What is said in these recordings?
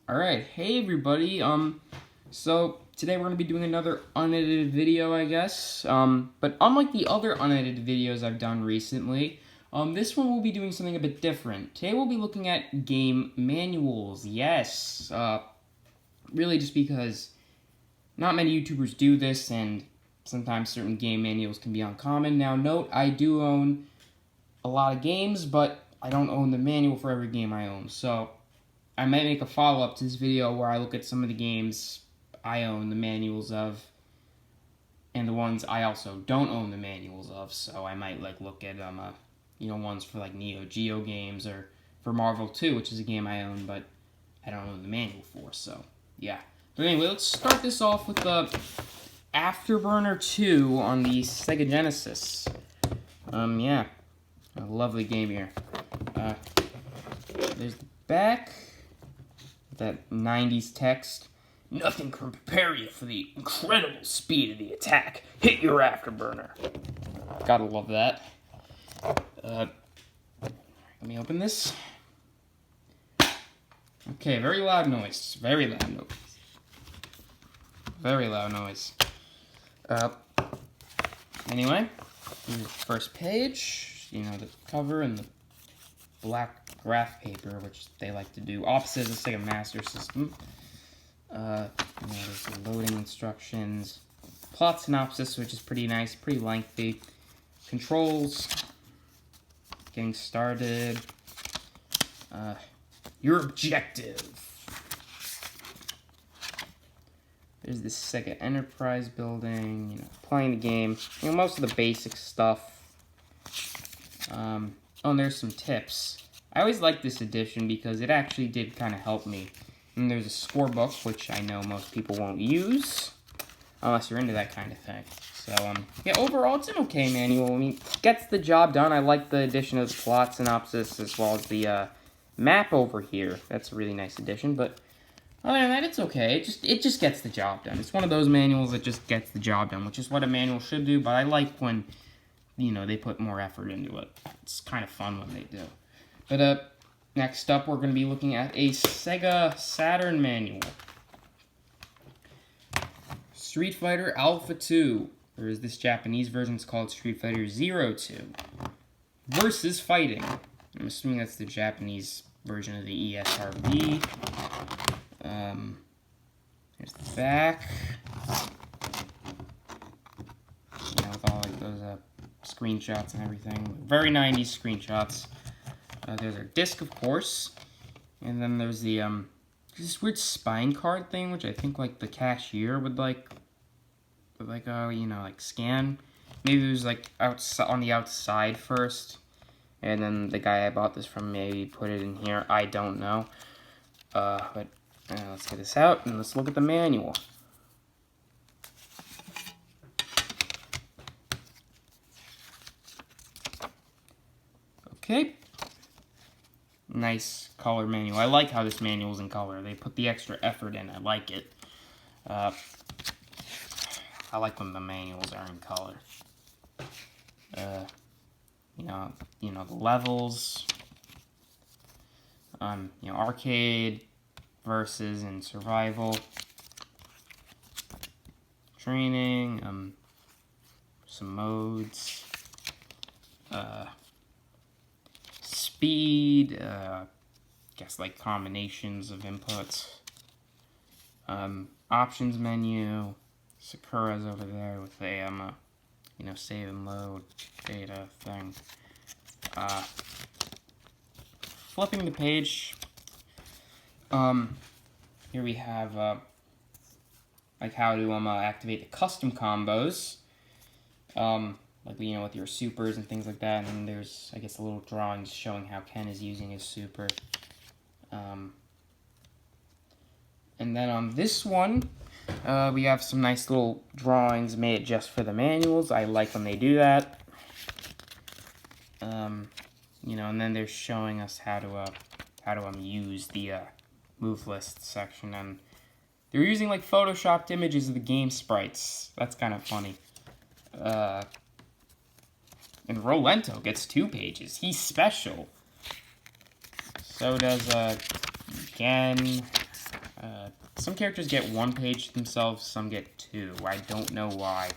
Alright, hey everybody, so today we're going to be doing another unedited video, I guess, but unlike the other unedited videos I've done recently, this one will be doing something a bit different. Today we'll be looking at game manuals, yes, really just because not many YouTubers do this, and sometimes certain game manuals can be uncommon. Now note, I do own a lot of games, but I don't own the manual for every game I own, so I might make a follow-up to this video where I look at some of the games I own the manuals of, and the ones I also don't own the manuals of. So I might look at ones for Neo Geo games, or for Marvel 2, which is a game I own, but I don't own the manual for. So yeah. But anyway, let's start this off with the Afterburner 2 on the Sega Genesis. Yeah, a lovely game here. There's the back. That 90s text. Nothing can prepare you for the incredible speed of the attack. Hit your Afterburner. Gotta love that. Let me open this. Okay, very loud noise. Very loud noise. Very loud noise. Anyway, here's the first page. You know, the cover and the black graph paper, which they like to do. Opposite of the Sega Master System. There's the loading instructions. Plot synopsis, which is pretty nice, pretty lengthy. Controls. Getting started. Your objective. There's this Sega Enterprise building, playing the game. Most of the basic stuff. Oh, and there's some tips. I always liked this edition because it actually did kind of help me. And there's a scorebook, which I know most people won't use, unless you're into that kind of thing. So, yeah, overall, it's an okay manual. I mean, gets the job done. I like the addition of the plot synopsis, as well as the map over here. That's a really nice addition, but other than that, it's okay. It just gets the job done. It's one of those manuals that just gets the job done, which is what a manual should do, but I like when they put more effort into it. It's kind of fun when they do. But, next up, we're going to be looking at a Sega Saturn manual. Street Fighter Alpha 2, or as this Japanese version is called, Street Fighter 02. Versus Fighting. I'm assuming that's the Japanese version of the ESRB. Here's the back. With all those screenshots and everything. Very 90s screenshots. There's our disc, of course. And then there's the, this weird spine card thing, which I think, the cashier would, scan. Maybe it was, on the outside first. And then the guy I bought this from maybe put it in here. I don't know. But let's get this out, and let's look at the manual. Okay. Nice color manual. I like how this manual's in color. They put the extra effort in. I like it. I like when the manuals are in color. The levels. Arcade versus and survival. Training. Some modes. Speed, guess combinations of inputs, options menu, Sakura's over there with a, save and load data thing. Flipping the page, here we have, how to, activate the custom combos, with your supers and things like that, and then there's, I guess, a little drawings showing how Ken is using his super. And then on this one, we have some nice little drawings made just for the manuals. I like when they do that. And then they're showing us how to use the move list section, and they're using photoshopped images of the game sprites. That's kind of funny. And Rolento gets 2 pages. He's special. So does, again, Some characters get 1 page to themselves, some get 2. I don't know why.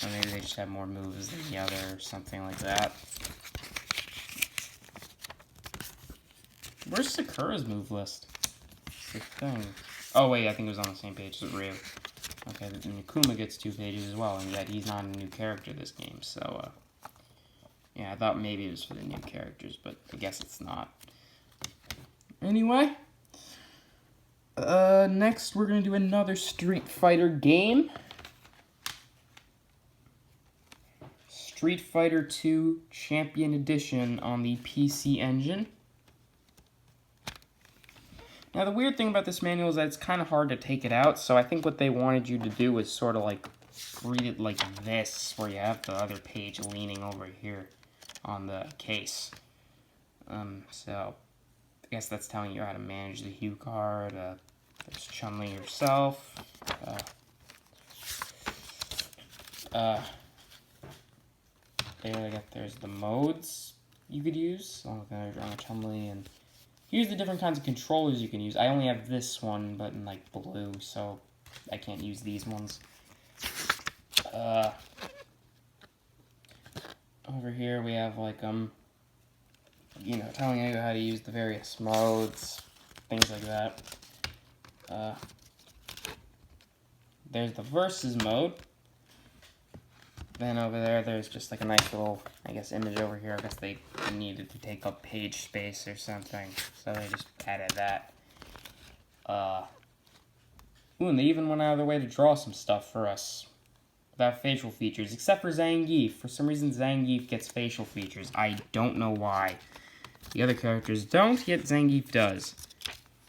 Or maybe they just have more moves than the other, or something like that. Where's Sakura's move list? It's the thing. Oh wait, I think it was on the same page as Ryu. Okay, then Akuma gets 2 pages as well, and yet he's not a new character this game, so, yeah, I thought maybe it was for the new characters, but I guess it's not. Anyway, next we're gonna do another Street Fighter game. Street Fighter 2 Champion Edition on the PC Engine. Now, the weird thing about this manual is that it's kind of hard to take it out, so I think what they wanted you to do was sort of like read it like this, where you have the other page leaning over here on the case. So, I guess that's telling you how to manage the Hue card. There's Chun-Li herself. There's the modes you could use. On Chun-Li, and here's the different kinds of controllers you can use. I only have this one, but in like blue, so I can't use these ones. Over here we have like you know, telling you how to use the various modes, things like that. There's the versus mode. Then over there, there's just like a nice little, I guess, image over here. I guess they needed to take up page space or something, so they just added that. Ooh, and they even went out of their way to draw some stuff for us without facial features, except for Zangief. For some reason, Zangief gets facial features. I don't know why. The other characters don't, yet Zangief does.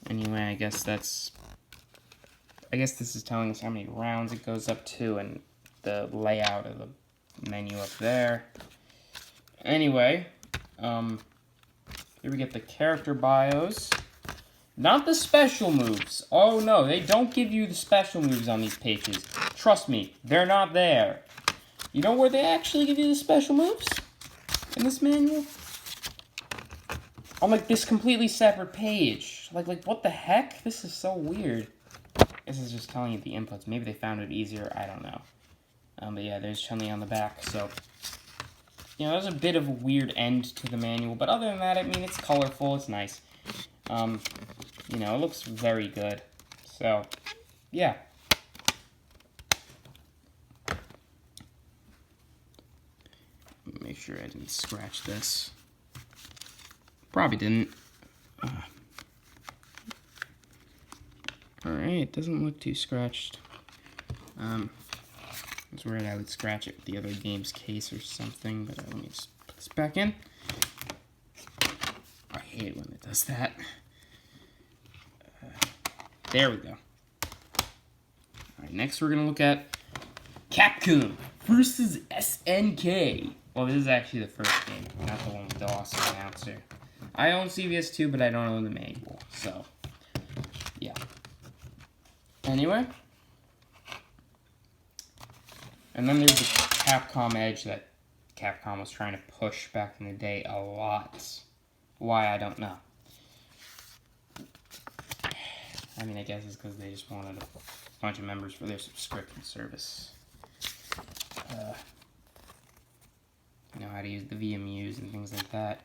Anyway, I guess this is telling us how many rounds it goes up to, and the layout of the menu up there. Anyway, here we get the character bios. Not the special moves. Oh no, they don't give you the special moves on these pages. Trust me, they're not there. You know where they actually give you the special moves? In this manual? On like this completely separate page. Like what the heck? This is so weird. This is just telling you the inputs. Maybe they found it easier, I don't know. But yeah, there's Chun-Li on the back, so, you know, there's a bit of a weird end to the manual, but other than that, I mean, it's colorful, it's nice. You know, it looks very good, so, yeah. Make sure I didn't scratch this. Probably didn't. Alright, doesn't look too scratched. It's weird I would scratch it with the other game's case or something, but let me just put this back in. I hate when it does that. There we go. Alright, next we're going to look at Capcom versus SNK. Well, this is actually the first game, not the one with the awesome announcer. I own CVS 2, but I don't own the manual, so, yeah. Anyway. And then there's the Capcom Edge that Capcom was trying to push back in the day a lot. Why, I don't know. I mean, I guess it's because they just wanted a bunch of members for their subscription service. You know how to use the VMUs and things like that.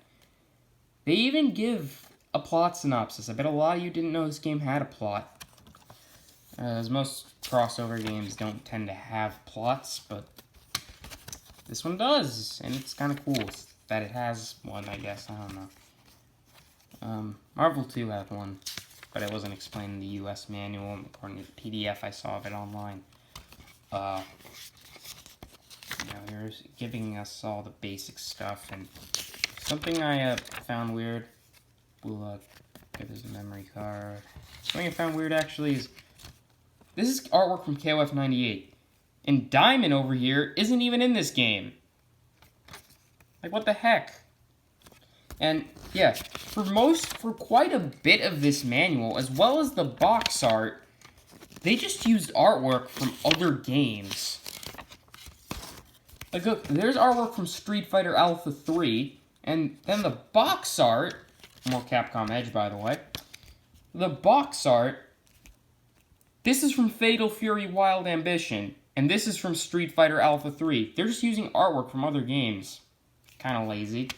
They even give a plot synopsis. I bet a lot of you didn't know this game had a plot. As most crossover games don't tend to have plots, but this one does, and it's kind of cool that it has one, I guess. I don't know. Marvel 2 had one, but it wasn't explained in the US manual, according to the PDF I saw of it online. You know, here's giving us all the basic stuff, and something I found weird. Okay, there's the memory card. Something I found weird, actually, is this is artwork from KOF 98. And Diamond over here isn't even in this game. Like, what the heck? And, yeah, for quite a bit of this manual, as well as the box art, they just used artwork from other games. Like, look, there's artwork from Street Fighter Alpha 3, and then the box art, more Capcom Edge, by the way, the box art This is from Fatal Fury Wild Ambition, and this is from Street Fighter Alpha 3. They're just using artwork from other games. Kind of lazy.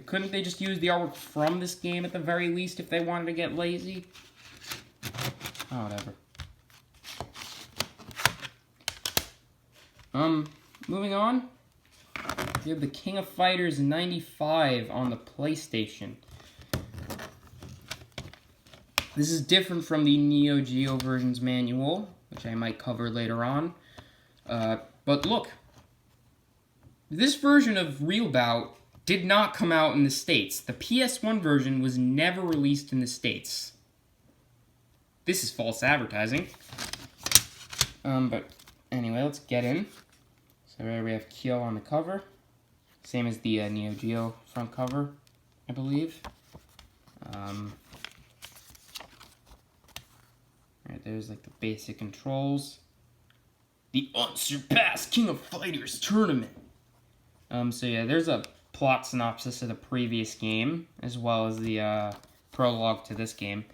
Couldn't they just use the artwork from this game at the very least if they wanted to get lazy? Oh, whatever. Moving on. We have the King of Fighters 95 on the PlayStation. This is different from the Neo Geo version's manual, which I might cover later on. But look, this version of Real Bout did not come out in the States. The PS1 version was never released in the States. This is false advertising. But anyway, let's get in. So there we have Kyo on the cover. Same as the Neo Geo front cover, I believe. Right, there's like the basic controls. The Unsurpassed King of Fighters Tournament. So yeah, there's a plot synopsis of the previous game, as well as the prologue to this game.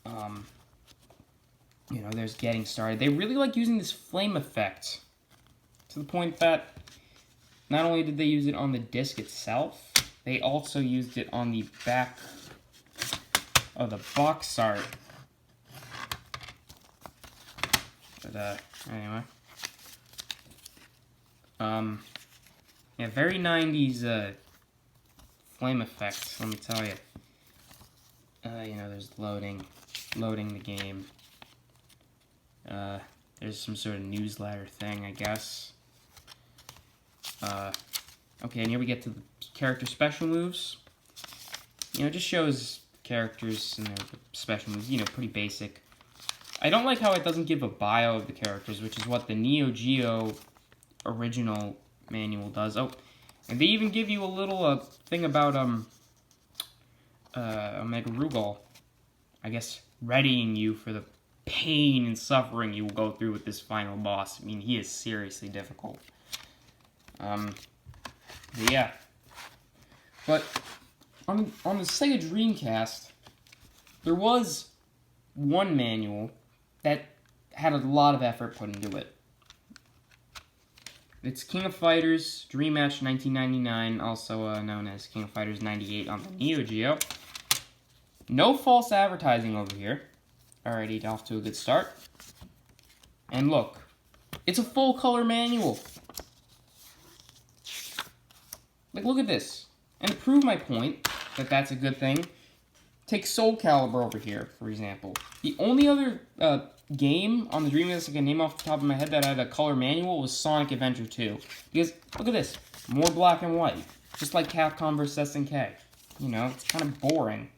You know, there's getting started. They really like using this flame effect, to the point that not only did they use it on the disc itself, they also used it on the back of the box art. But, anyway. Yeah, very 90s, flame effect, let me tell you. You know, there's loading the game. There's some sort of newsletter thing, I guess. Okay, and here we get to the character special moves. You know, it just shows characters and their special moves, you know, pretty basic. I don't like how it doesn't give a bio of the characters, which is what the Neo Geo original manual does. Oh, and they even give you a little thing about Omega Rugal, I guess, readying you for the pain and suffering you will go through with this final boss. I mean, he is seriously difficult. Yeah. But on the Sega Dreamcast, there was one manual that had a lot of effort put into it. It's King of Fighters Dream Match 1999, also known as King of Fighters 98 on the Neo Geo. No false advertising over here. Alrighty, off to a good start. And look, it's a full color manual. Like, look at this. And to prove my point that that's a good thing, take Soul Calibur over here, for example. The only other game on the Dreamcast I can name off the top of my head that had a color manual was Sonic Adventure 2. Because, look at this. More black and white. Just like Capcom vs. SNK. You know, it's kind of boring.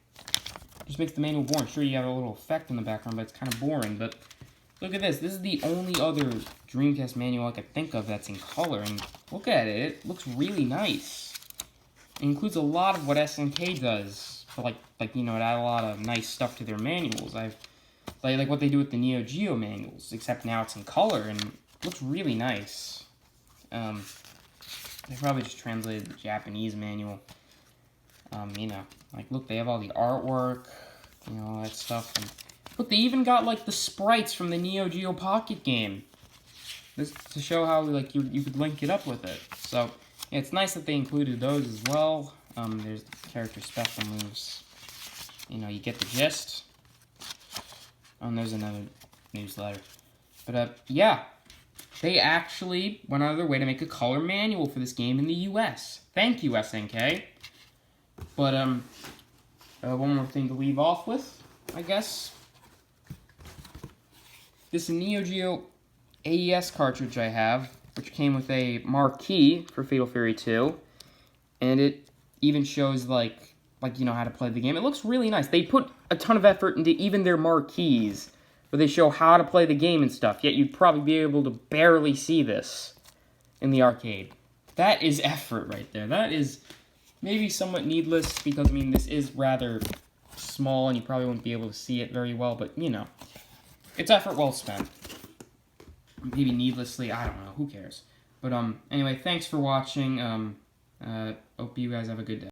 Just makes the manual boring. Sure, you have a little effect in the background, but it's kind of boring. But look at this. This is the only other Dreamcast manual I could think of that's in color. And look at it. It looks really nice. It includes a lot of what SNK does. For like you know, it add a lot of nice stuff to their manuals. Like what they do with the Neo Geo manuals, except now it's in color and it looks really nice. They probably just translated the Japanese manual. You know, like look, they have all the artwork, you know, all that stuff. And look, they even got like the sprites from the Neo Geo Pocket game. This to show how like you could link it up with it. So yeah, it's nice that they included those as well. There's the character special moves. You know, you get the gist. And there's another newsletter. But yeah, they actually went out of their way to make a color manual for this game in the US. Thank you, SNK. But one more thing to leave off with, I guess. This Neo Geo AES cartridge I have, which came with a marquee for Fatal Fury 2, and it even shows like you know how to play the game. It looks really nice. They put a ton of effort into even their marquees, where they show how to play the game and stuff. Yet you'd probably be able to barely see this in the arcade. That is effort right there. That is maybe somewhat needless because I mean this is rather small and you probably wouldn't be able to see it very well. But you know, it's effort well spent. Maybe needlessly, I don't know. Who cares? But anyway, thanks for watching. Hope you guys have a good day.